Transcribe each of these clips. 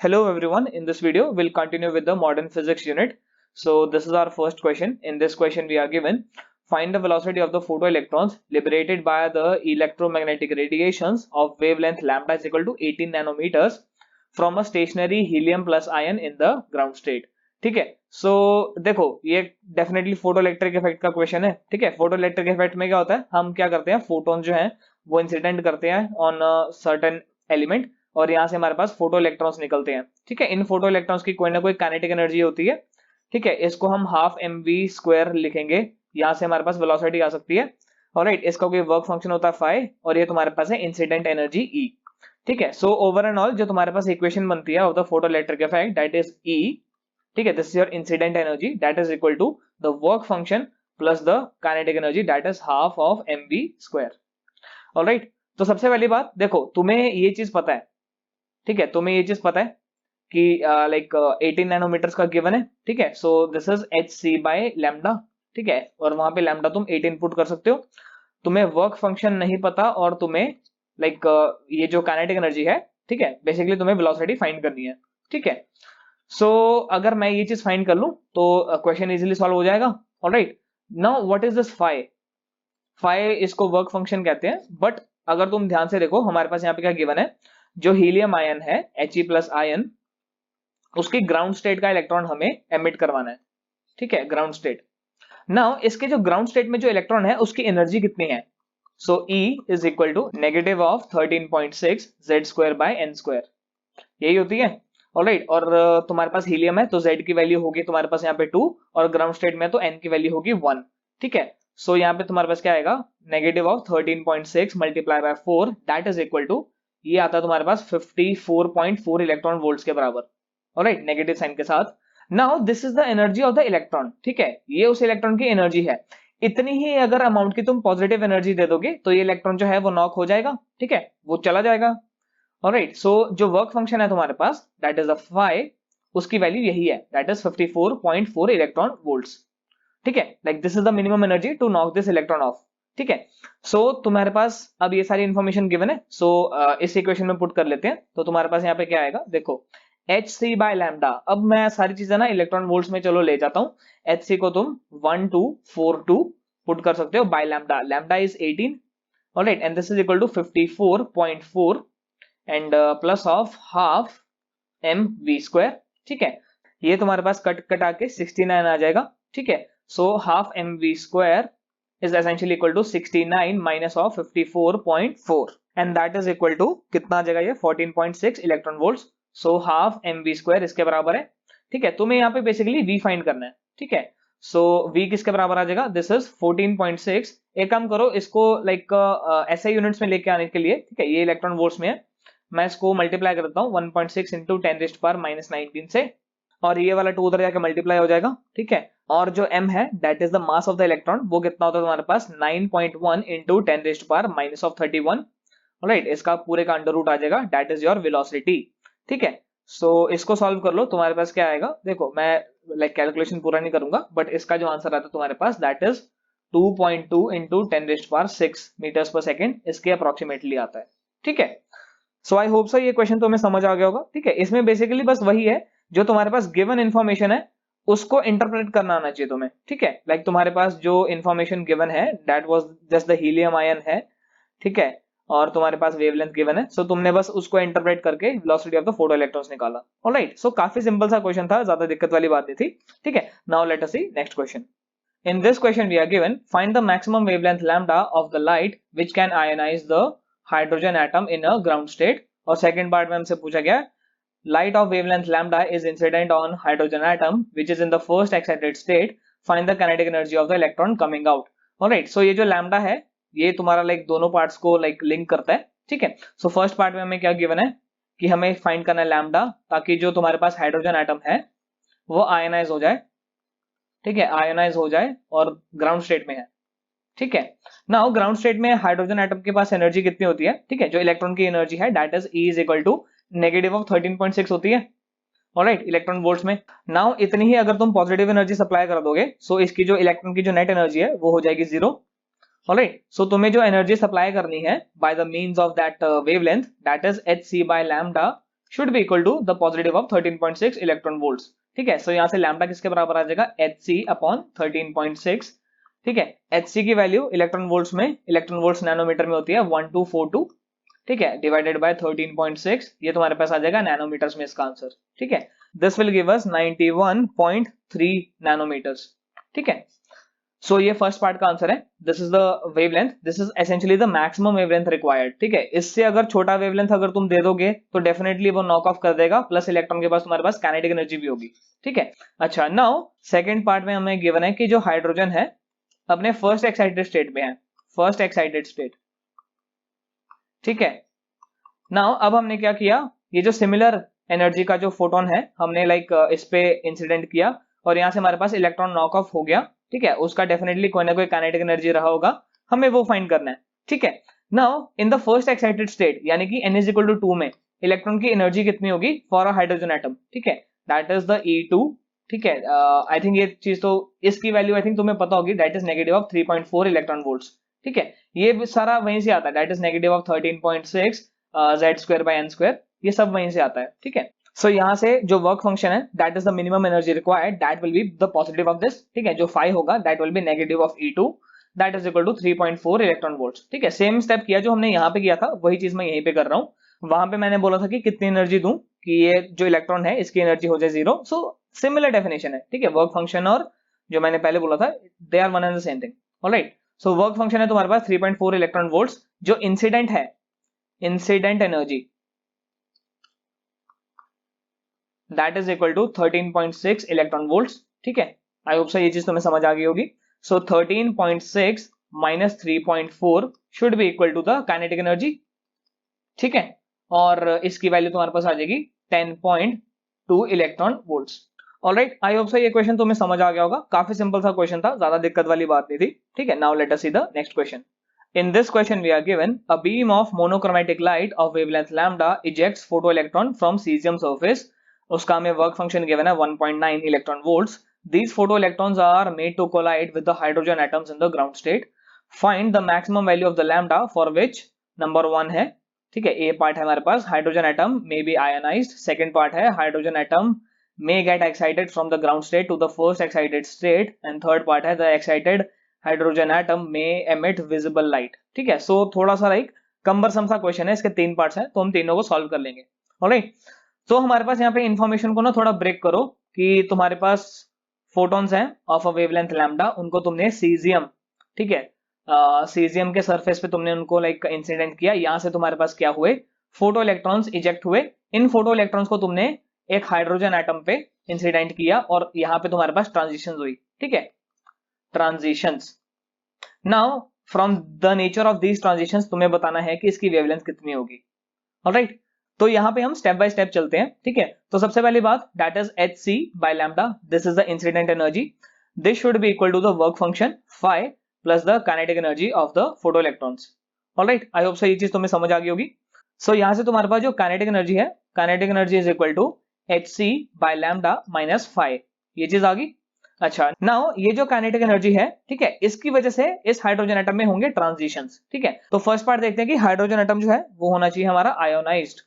Hello everyone, in this video we'll continue with the modern physics unit. So this is our first question. In this question we are given, find the velocity of the photoelectrons liberated by the electromagnetic radiations of wavelength lambda is equal to 18 nanometers from a stationary helium plus ion in the ground state. ठीक है, सो देखो ये definitely photo electric effect का question है. ठीक है, photo electric effect में क्या होता है, हम क्या करते हैं, फोटोन जो है वो इंसिडेंट करते हैं ऑन सर्टेन एलिमेंट और यहाँ से हमारे पास फोटो इलेक्ट्रॉन्स निकलते हैं. ठीक है, इन फोटो इलेक्ट्रॉन्स की कोई ना कोई काइनेटिक एनर्जी होती है. ठीक है, इसको हम हाफ एम वी स्क्वायर लिखेंगे. यहाँ से हमारे पास वेलोसिटी आ सकती है. ऑलराइट, इसका कोई वर्क फंक्शन होता है फाई और ये तुम्हारे पास है इंसिडेंट एनर्जी ई. ठीक है, सो ओवर एंड ऑल जो तुम्हारे पास इक्वेशन बनती है of the photoelectric effect that is E. ठीक है, this is your incident energy that is equal to the work function plus the kinetic energy that is half of m v square. Alright, तो सबसे पहली बात देखो, तुम्हें ये चीज पता है. ठीक है, तुम्हें ये चीज पता है कि लाइक 18 नैनोमीटर्स का गिवन है. ठीक है, so this is h c by lambda. ठीक है, और वहां पे लैम्डा तुम 18 पुट कर सकते हो. तुम्हें वर्क फंक्शन नहीं पता और तुम्हें लाइक ये जो काइनेटिक एनर्जी है, ठीक है, बेसिकली तुम्हें वेलोसिटी फाइंड करनी है. ठीक है, सो अगर मैं ये चीज फाइंड कर लूं तो क्वेश्चन इजीली सॉल्व हो जाएगा. Alright, now what is this phi. Phi इसको वर्क फंक्शन कहते हैं, बट अगर तुम ध्यान से देखो हमारे पास यहाँ पे क्या गिवन है, जो हीलियम आयन है He प्लस आयन, उसकी ग्राउंड स्टेट का इलेक्ट्रॉन हमें एमिट करवाना है. ठीक है, ग्राउंड स्टेट. नाउ इसके जो ग्राउंड स्टेट में जो इलेक्ट्रॉन है उसकी एनर्जी कितनी है. So E is equal to negative of 13.6 Z square by n square, यही होती है. ऑलराइट, और तुम्हारे पास हीलियम है तो Z की वैल्यू होगी तुम्हारे पास यहाँ पे 2 और ग्राउंड स्टेट में तो N की वैल्यू होगी 1. ठीक है, सो यहाँ पे तुम्हारे पास क्या आएगा, negative of 13.6 multiply by 4 that is equal to, ये आता है तुम्हारे पास 54.4 इलेक्ट्रॉन वोल्ट्स के बराबर. ऑलराइट, नेगेटिव साइन के साथ. Now this is the energy of the electron. ठीक है, ये उस इलेक्ट्रॉन की एनर्जी है. इतनी ही अगर अमाउंट की तुम पॉजिटिव एनर्जी दे दोगे तो ये इलेक्ट्रॉन जो है वो नॉक हो जाएगा. ठीक है, वो चला जाएगा. ऑलराइट, सो जो वर्क फंक्शन है तुम्हारे पास दैट इज द फाई, उसकी वैल्यू यही है, दैट इज 54.4 इलेक्ट्रॉन वोल्ट्स. ठीक है, like this is the minimum energy to knock this electron off. ठीक है, सो तुम्हारे पास अब ये सारी इंफॉर्मेशन गिवन है. सो इस इक्वेशन में पुट कर लेते हैं तो तुम्हारे पास यहाँ पे क्या आएगा, देखो एच सी बाय लैम्डा. अब मैं सारी चीजें ना इलेक्ट्रॉन वोल्ट्स में चलो ले जाता हूँ. एच सी को तुम 1242 पुट कर सकते हो by lambda. Lambda is 18. Alright, and this is equal to 54.4 and plus of half m v square. ठीक है, ये तुम्हारे पास कट कटा के 69 आ जाएगा. ठीक है, so half m v square is essentially equal to 69 minus of 54.4 and that is equal to कितना आ जाएगा ये 14.6 electron volts. So half m v square इसके बराबर है. ठीक है, तुम्हें यहाँ पे बेसिकली V फाइंड करना है. ठीक है, सो V किसके बराबर आ जाएगा, दिस इज 14.6. एक काम करो, इसको लाइक ऐसे यूनिट्स में लेके आने के लिए, ठीक है, ये इलेक्ट्रॉन वोल्ट्स में है, मैं इसको मल्टीप्लाई कर देता हूँ 1.6 इंटू 10⁻⁻19 से, और ये वाला 2 उधर जाके मल्टीप्लाई हो जाएगा. ठीक है, और जो m है that is the mass of the electron, वो कितना होता है तुम्हारे पास 9.1 इंटू 10⁻⁻31. ऑलराइट, इसका पूरे का अंडर रूट आ जाएगा, दैट इज योर वेलोसिटी. ठीक है, सो इसको सॉल्व कर लो, तुम्हारे पास क्या आएगा, देखो मैं लाइक कैलकुलेशन पूरा नहीं करूंगा बट इसका जो आंसर आता है तुम्हारे पास दैट इज 2.2 इंटू 10⁻6 मीटर्स पर सेकेंड, इसके अप्रोक्सीमेटली आता है. ठीक है, सो आई होप सो ये क्वेश्चन तुम्हें समझ आ गया होगा. ठीक है, इसमें बेसिकली बस वही है, जो तुम्हारे पास गिवन इन्फॉर्मेशन है उसको इंटरप्रेट करना आना चाहिए तुम्हें. ठीक है, लाइक तुम्हारे पास जो इन्फॉर्मेशन गिवन है that was just the helium ion है. ठीक है, और तुम्हारे पास वेवलेंथ गिवन है, सो तुमने बस उसको इंटरप्रेट करके velocity of the photo electrons निकाला. ऑलराइट, सो काफी सिंपल सा क्वेश्चन था, ज्यादा दिक्कत वाली बात नहीं थी. ठीक है, now let us see next question. In this question we are given, find the maximum wavelength lambda of the light which can ionize the hydrogen atom in a ground state. और सेकंड पार्ट में हमसे पूछा गया, light of wavelength lambda is incident on hydrogen atom which is in the first excited state. Find the kinetic energy of the electron coming out. Alright, so ये जो lambda है ये तुम्हारा लाइक दोनों पार्ट्स को लाइक लिंक करता है. ठीक है, सो फर्स्ट पार्ट में हमें क्या गिवन है कि हमें फाइंड करना है लैम्डा, ताकि जो तुम्हारे पास हाइड्रोजन एटम है वो आयनाइज हो जाए. ठीक है, आयनाइज हो जाए और ग्राउंड स्टेट में है. ठीक है, नाउ ग्राउंड स्टेट में हाइड्रोजन एटम के पास एनर्जी कितनी होती है, ठीक है, जो इलेक्ट्रॉन की एनर्जी है that is E is equal to negative of 13.6 होती है. ऑलराइट, इलेक्ट्रॉन वोल्ट्स में. नाउ इतनी ही अगर तुम पॉजिटिव एनर्जी सप्लाई कर दोगे सो इसकी जो इलेक्ट्रॉन की जो नेट एनर्जी है वो हो जाएगी 0. ऑलराइट, सो तुम्हें जो एनर्जी सप्लाई करनी है by the means of that wavelength that is Hc by lambda should be equal to the positive of 13.6 electron volts. ठीक है, सो यहाँ से लैम्डा किसके बराबर आ जाएगा, hc अपॉन 13.6। ठीक है, hc की वैल्यू इलेक्ट्रॉन वोल्ट्स में, इलेक्ट्रॉन वोल्ट्स नैनोमीटर में होती है 1242। ठीक है, डिवाइडेड बाय 13.6, ये तुम्हारे पास आ जाएगा नैनोमीटर्स में इसका आंसर। ठीक है, this will give us 91.3 nanometres. ठीक है, सो ये फर्स्ट पार्ट का आंसर है। This is the wavelength, this is essentially the maximum wavelength required. ठीक है, इससे अगर छोटा वेवलेंथ अगर तुम दे दोगे तो डेफिनेटली वो नॉक ऑफ कर देगा, प्लस इलेक्ट्रॉन के पास तुम्हारे पास काइनेटिक एनर्जी भी होगी। ठीक है, अच्छा नाउ सेकंड पार्ट में हमें गिवन है कि जो हाइड्रोजन है अपने फर्स्ट एक्साइटेड स्टेट में है, फर्स्ट एक्साइटेड स्टेट। ठीक है, नाउ अब हमने क्या किया, ये जो सिमिलर एनर्जी का जो फोटोन है हमने लाइक इस पे इंसिडेंट किया और यहाँ से हमारे पास इलेक्ट्रॉन नॉक ऑफ हो गया। ठीक है, उसका डेफिनेटली कोई ना कोई काइनेटिक एनर्जी रहा होगा, हमें वो फाइंड करना है। ठीक है, now in the first excited state यानी कि n इज इक्वल टू 2 में इलेक्ट्रॉन की एनर्जी कितनी होगी फॉर अ हाइड्रोजन एटम। ठीक है, दैट इज द E2। ठीक है, आई थिंक ये चीज तो इसकी वैल्यू आई थिंक तुम्हें पता होगी, that is negative of 3.4 electron volts. ठीक है, ये सारा वहीं से आता है, that is negative of 13.6 z²/n², ये सब वहीं से आता है। ठीक है, सो यहाँ से जो वर्क फंक्शन है that is the minimum energy required, that will be the positive of this. ठीक है, जो 5 होगा that will be negative of E2, that is equal to 3.4 electron volts. ठीक है, सेम स्टेप किया जो हमने यहाँ पे किया था, वही चीज मैं यहीं पे कर रहा हूँ। वहां पे मैंने बोला था कि कितनी एनर्जी दूं कि ये जो इलेक्ट्रॉन है इसकी एनर्जी हो जाए 0। सो सिमिलर डेफिनेशन है। ठीक है, वर्क फंक्शन और जो मैंने पहले बोला था they are one and the same thing. Alright, so work function है तुम्हारे पास 3.4 इलेक्ट्रॉन वोल्ट्स, जो इंसिडेंट है, incident energy that is equal to 13.6 electron volts. ठीक है, आई होप सो ये चीज तुम्हें समझ आ गई होगी। So 13.6 minus 3.4 should be equal to the kinetic energy. ठीक है, और इसकी वैल्यू तुम्हारे पास आ जाएगी 10.2 electron volts. Alright, I hope so ये क्वेश्चन तुम्हें समझ आ गया होगा, काफी सिंपल सा क्वेश्चन था, ज्यादा दिक्कत वाली बात नहीं थी। ठीक है, now let us see the next question. In this question, we are given a beam of monochromatic light of wavelength lambda ejects photoelectron from cesium surface. उसका हमें वर्क फंक्शन गिवन है 1.9 electron volts. These photoelectrons are made to collide with the hydrogen atoms in the ground state. Find the maximum value of the lambda for which number 1 है। ठीक है, ए part है हमारे पास hydrogen atom may be ionized, second part है hydrogen atom may get excited from the ground state to the first excited state, and third part है the excited hydrogen atom में emit visible light. ठीक है, सो थोड़ा सा like cumbersome सा question है, इसके 3 पार्ट्स हैं तो हम तीनों को सॉल्व कर लेंगे। ऑलराइट, तो हमारे पास यहाँ पे इंफॉर्मेशन को ना थोड़ा ब्रेक करो कि तुम्हारे पास फोटॉन्स हैं ऑफ अ वेवलेंथ लैम्डा, उनको तुमने सीजियम, ठीक है, सीजियम के सरफेस पे तुमने उनको लाइक इंसिडेंट किया, यहाँ से तुम्हारे पास क्या हुए, फोटो इलेक्ट्रॉन्स इजेक्ट हुए। इन फोटो इलेक्ट्रॉन्स को तुमने एक हाइड्रोजन एटम पे इंसिडेंट किया और यहाँ पे तुम्हारे पास ट्रांजिशन हुई। ठीक है, transitions. Now from the nature of these transitions तुम्हें बताना है कि इसकी वेवलेंथ कितनी होगी। ऑलराइट, तो यहाँ पे हम स्टेप बाय स्टेप चलते हैं। ठीक है, तो सबसे पहली बात that is hc by lambda, this is the incident energy, this should be equal to the work function phi plus the kinetic energy of the photo electrons. Alright, I hope so ये चीज तुम्हें समझ आ गई होगी। सो यहाँ से तुम्हारे पास जो काइनेटिक एनर्जी है, kinetic energy is equal to hc by lambda minus phi, ये चीज आ गई। अच्छा, नाउ ये जो काइनेटिक एनर्जी है, ठीक है, इसकी वजह से इस हाइड्रोजन एटम में होंगे ट्रांजिशंस। ठीक है, तो फर्स्ट पार्ट देखते हैं कि हाइड्रोजन एटम जो है वो होना चाहिए हमारा आयोनाइज्ड।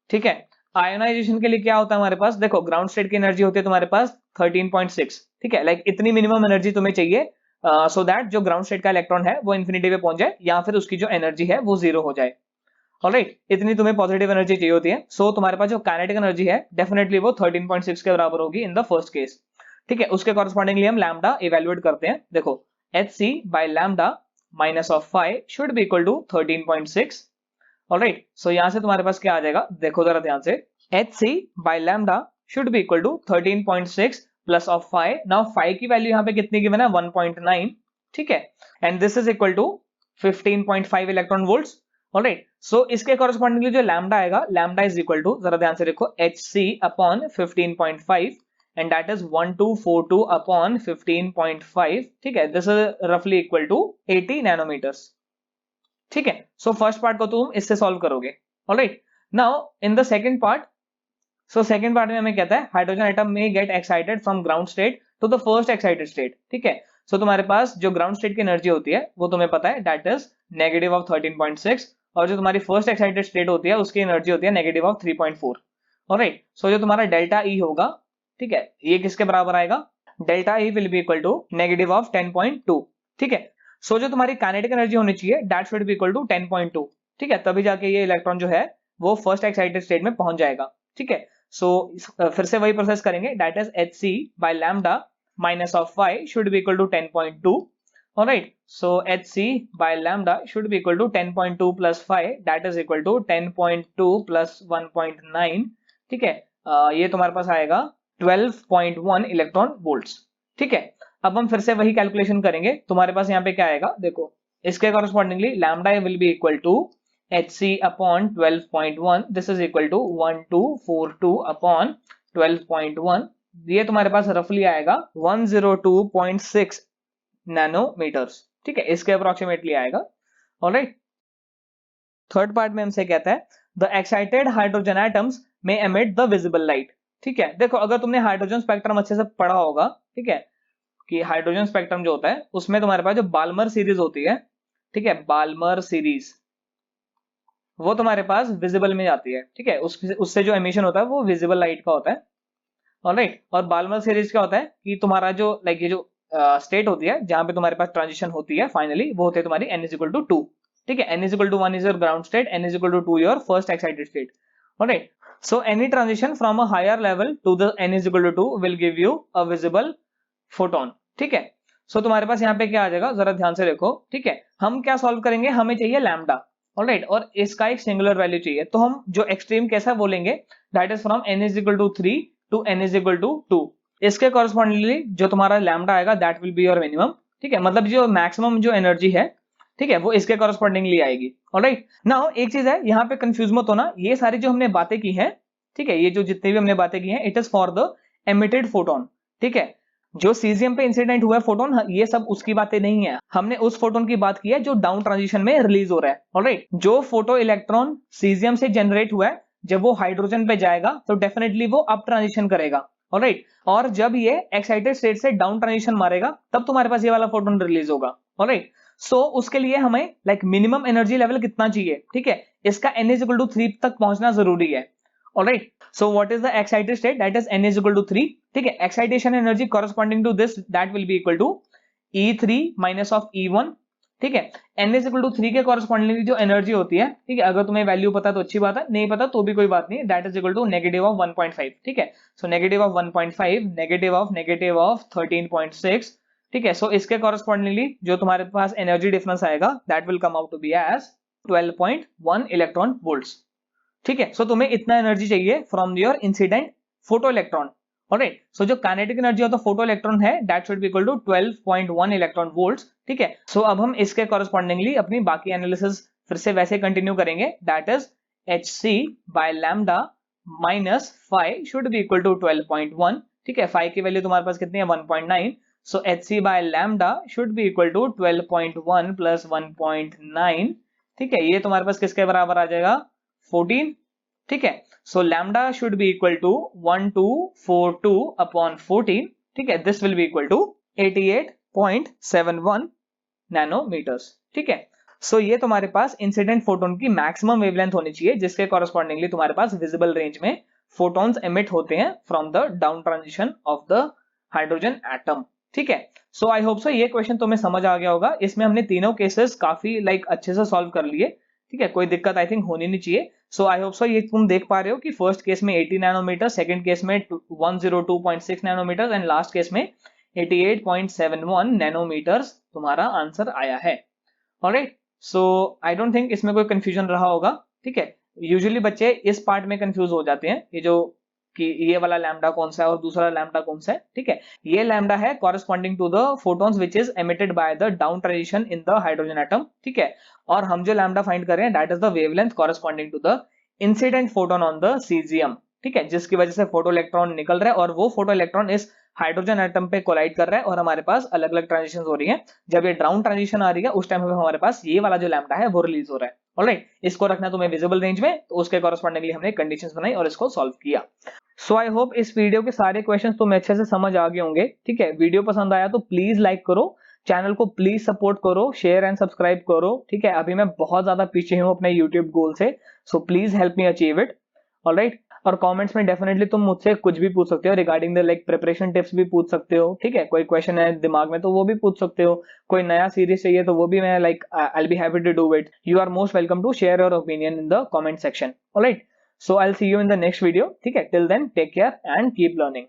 ठीक है, आयोनाइजेशन के लिए क्या होता है हमारे पास, देखो ग्राउंड स्टेट की एनर्जी होती है तुम्हारे पास 13.6। ठीक है, लाइक इतनी मिनिमम एनर्जी तुम्हें चाहिए सो दैट जो ग्राउंड स्टेट का इलेक्ट्रॉन है वो इंफिनिटी पे पहुंच जाए या फिर उसकी जो एनर्जी है वो 0 हो जाए। ऑलराइट, इतनी तुम्हें पॉजिटिव एनर्जी चाहिए होती है। सो तुम्हारे पास जो काइनेटिक एनर्जी है डेफिनेटली वो 13.6 के बराबर होगी इन द फर्स्ट केस। ठीक है, उसके कॉरेस्पॉन्डिंगली हम लैम्डा इवेल्युएट करते हैं। देखो hc by lambda minus of phi should be equal to 13.6। Alright, so यहां से तुम्हारे पास क्या आ जाएगा, देखो जरा ध्यान से, hc by lambda should be equal to 13.6 प्लस ऑफ phi। नाउ phi की वैल्यू यहाँ पे कितनी गिवन है 1.9। ठीक है, and this is equal to 15.5 electron volts. Alright, so इसके कॉरेस्पॉन्डिंगली जो लैम्डा आएगा, लैम्डा इज इक्वल टू, जरा ध्यान से देखो, hc upon 15.5 and that is 1242 upon 15.5। ठीक है, this is roughly equal to 80 nanometers। ठीक है, so first part को तुम इससे solve करोगे। alright, now in the second part, so second part में हमें कहता है हाइड्रोजन एटम में get excited from ground state to the first excited state। ठीक है, so तुम्हारे पास जो ग्राउंड स्टेट की एनर्जी होती है वो तुम्हें पता है that is negative of 13.6 और जो तुम्हारी फर्स्ट एक्साइटेड स्टेट होती है उसकी एनर्जी होती है नेगेटिव ऑफ 3.4। ऑलराइट, सो जो तुम्हारा डेल्टा ई होगा, ठीक है, ये किसके बराबर आएगा, delta e will be equal to negative of 10.2। ठीक है, सो जो तुम्हारी काइनेटिक एनर्जी होनी चाहिए that should be equal to 10.2। ठीक है, तभी जाके ये इलेक्ट्रॉन जो है वो फर्स्ट एक्साइटेड स्टेट में पहुंच जाएगा। ठीक है, सो फिर से वही प्रोसेस करेंगे, that is hc by lambda minus of phi should be equal to 10.2। alright, so hc by lambda should be equal to 10.2 plus phi, that is equal to 10.2 plus 1.9। ठीक है, ये तुम्हारे पास आएगा 12.1 इलेक्ट्रॉन वोल्ट्स। ठीक है, अब हम फिर से वही कैलकुलेशन करेंगे, तुम्हारे पास यहाँ पे क्या आएगा देखो, इसके correspondingly lambda will be equal to hc upon 12.1, this is equal to 1242 upon 12.1, ये तुम्हारे पास रफली आएगा 102.6 नैनोमीटर्स। ठीक है, इसके अप्रोक्सीमेटली आएगा। ऑलराइट, थर्ड पार्ट में हमसे कहता है द एक्साइटेड हाइड्रोजन एटम्स में एमिट द विजिबल लाइट। ठीक है, देखो अगर तुमने हाइड्रोजन स्पेक्ट्रम अच्छे से पढ़ा होगा, ठीक है, कि हाइड्रोजन स्पेक्ट्रम जो होता है उसमें तुम्हारे पास जो बाल्मर सीरीज होती है, ठीक है, बाल्मर सीरीज वो तुम्हारे पास विजिबल में जाती है। ठीक है, उससे जो एमिशन होता है वो विजिबल लाइट का होता है। ऑलराइट, और बाल्मर सीरीज क्या होता है कि तुम्हारा जो लाइक ये जो स्टेट होती है जहां पे तुम्हारे पास ट्रांजिशन होती है फाइनली, वो होती है तुम्हारी n इज इक्वल टू 2। ठीक है, n is equal to 1 is your ground state, n is equal to 2 your first excited state. Alright, so any transition from a higher level to the n is equal to 2 will give you a visible photon. ठीक है, सो तुम्हारे पास यहाँ पे क्या आ जाएगा, जरा ध्यान से देखो। ठीक है, हम क्या सॉल्व करेंगे, हमें चाहिए लैम्डा। ऑलराइट, और इसका एक सिंगुलर वैल्यू चाहिए, तो हम जो एक्सट्रीम केस है वो लेंगे, that is from n is equal to 3 टू n इज इक्वल टू 2। इसके कॉरेस्पॉन्डिंगली जो तुम्हारा लैम्डा आएगा that will be your minimum. ठीक है, मतलब जो मैक्सिमम जो एनर्जी है, ठीक है, वो इसके कॉरेस्पॉन्डिंगली आएगी। ऑलराइट, नाउ एक चीज है यहाँ पे कंफ्यूज मत होना, ये सारी जो हमने बातें की है, ठीक है, ये जो जितनी भी हमने बातें की हैं, it is for the emitted photon. ठीक है, जो सीजियम पे इंसिडेंट हुआ है फोटोन, ये सब उसकी बातें नहीं है, हमने उस फोटोन की बात की है जो डाउन ट्रांजिशन में रिलीज हो रहा है। ऑलराइट, जो फोटो इलेक्ट्रॉन सीजियम से जनरेट हुआ है जब वो हाइड्रोजन पे जाएगा तो डेफिनेटली वो अप ट्रांजिशन करेगा। ऑलराइट, और जब ये एक्साइटेड स्टेट से डाउन ट्रांजिशन मारेगा तब तुम्हारे पास ये वाला फोटोन रिलीज होगा। ऑलराइट, सो उसके लिए हमें लाइक मिनिमम एनर्जी लेवल कितना चाहिए, ठीक है, इसका n इज इक्वल टू 3 तक पहुंचना जरूरी है। Alright, so what is the excited state, that is n is equal to 3। ठीक है, excitation energy corresponding to this that will be equal to E3 minus of E1। ठीक है, n is equal to 3 के correspondingly जो energy होती है, ठीक है, अगर तुम्हें वैल्यू पता तो अच्छी बात है, नहीं पता तो भी कोई बात नहीं, that is equal to negative of 1.5। ठीक है, so negative of 1.5 negative of 13.6। ठीक है, so इसके correspondingly जो तुम्हारे पास एनर्जी डिफरेंस आएगा that will come out to be as 12.1 electron volts. ठीक है, सो तुम्हें इतना एनर्जी चाहिए from your incident photoelectron. Alright, so जो kinetic energy of the photoelectron है that should be equal to 12.1 electron volts. ठीक है, सो अब हम इसके कॉरेस्पॉन्डिंगली अपनी बाकी एनालिसिस फिर से वैसे कंटिन्यू करेंगे, that is hc by lambda minus phi should be equal to 12.1। ठीक है, फाई की वैल्यू तुम्हारे पास कितनी है 1.9, so hc by lambda should be equal to 12.1 plus 1.9। ठीक है, ये तुम्हारे पास किसके बराबर आ जाएगा 14। ठीक है, so lambda should be equal to 1242 upon 14। ठीक है, this will be equal to 88.71 nanometres. ठीक है, सो ये तुम्हारे पास इंसिडेंट फोटोन की मैक्सिमम वेवलेंथ होनी चाहिए जिसके कॉरेस्पॉन्डिंगली तुम्हारे पास विजिबल रेंज में फोटॉन्स एमिट होते हैं from the down transition of the hydrogen atom. ठीक है, सो आई होप सो ये क्वेश्चन तुम्हें समझ आ गया होगा, इसमें हमने तीनों केसेस काफी लाइक अच्छे से सॉल्व कर लिए। ठीक है, कोई दिक्कत आई थिंक होनी नहीं चाहिए। सो आई होप सो ये तुम देख पा रहे हो कि फर्स्ट केस में 80 नैनोमीटर, सेकंड केस में 102.6 नैनोमीटर एंड लास्ट केस में 88.71 नैनोमीटर्स तुम्हारा आंसर आया है। Alright, so I don't think इसमें कोई कंफ्यूजन रहा होगा। ठीक है, यूजुअली बच्चे इस पार्ट में कंफ्यूज हो जाते हैं, ये जो कि ये वाला लैम्डा कौन सा है और दूसरा लैम्डा कौन सा है। ठीक है, ये लैम्डा है corresponding to the photons which is emitted by the down transition in the hydrogen atom. ठीक है, और हम जो लैम्डा फाइंड कर रहे हैं that is the wavelength corresponding to the incident photon on the caesium. ठीक है, जिसकी वजह से फोटो इलेक्ट्रॉन निकल रहा है और वो फोटो इलेक्ट्रॉन इस हाइड्रोजन एटम पे कोलाइड कर रहा है और हमारे पास अलग अलग ट्रांजिशन हो रही है। जब ये डाउन ट्रांजिशन आ रही है उस टाइम पे हमारे पास ये वाला जो लैम्डा है वो रिलीज हो रहा है। ऑलराइट, इसको रखना तुम्हें विजिबल रेंज में, तो उसके कॉरेस्पॉन्डिंगली हमने कंडीशंस बनाई और इसको सॉल्व किया। सो आई होप इस वीडियो के सारे क्वेश्चंस तुम्हें अच्छे से समझ आ गए होंगे। ठीक है, वीडियो पसंद आया तो प्लीज लाइक करो, चैनल को प्लीज सपोर्ट करो, शेयर एंड सब्सक्राइब करो, ठीक है। अभी मैं बहुत ज्यादा पीछे हूँ अपने यूट्यूब गोल से, so please help me achieve it. Alright, और कमेंट्स में डेफिनेटली तुम मुझसे कुछ भी पूछ सकते हो regarding the like preparation tips भी पूछ सकते हो, ठीक है। कोई क्वेश्चन है दिमाग में तो वो भी पूछ सकते हो, कोई नया सीरीज चाहिए तो वो भी मैं like I will be happy to do it. You are most welcome to share your opinion in the comment section. Alright, so I will see you in the next video, ठीक है। Till then take care and keep learning.